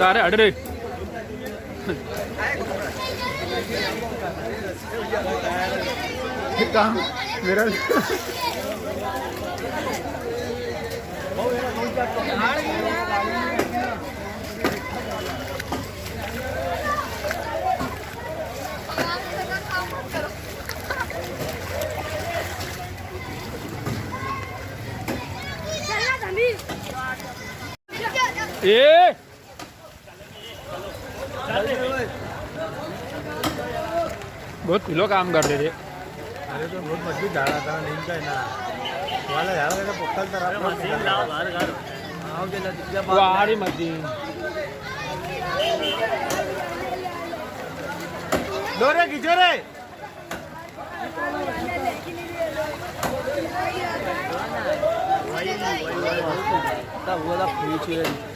अरे अडरे काम मेरा ए बहुत किलो काम कर रहे थे। अरे तो बहुत मजबूत झाड़ा था नीम का ना वाला झाड़ा का पक्कल तरह वारी मध्य डोरे खींचो रे वो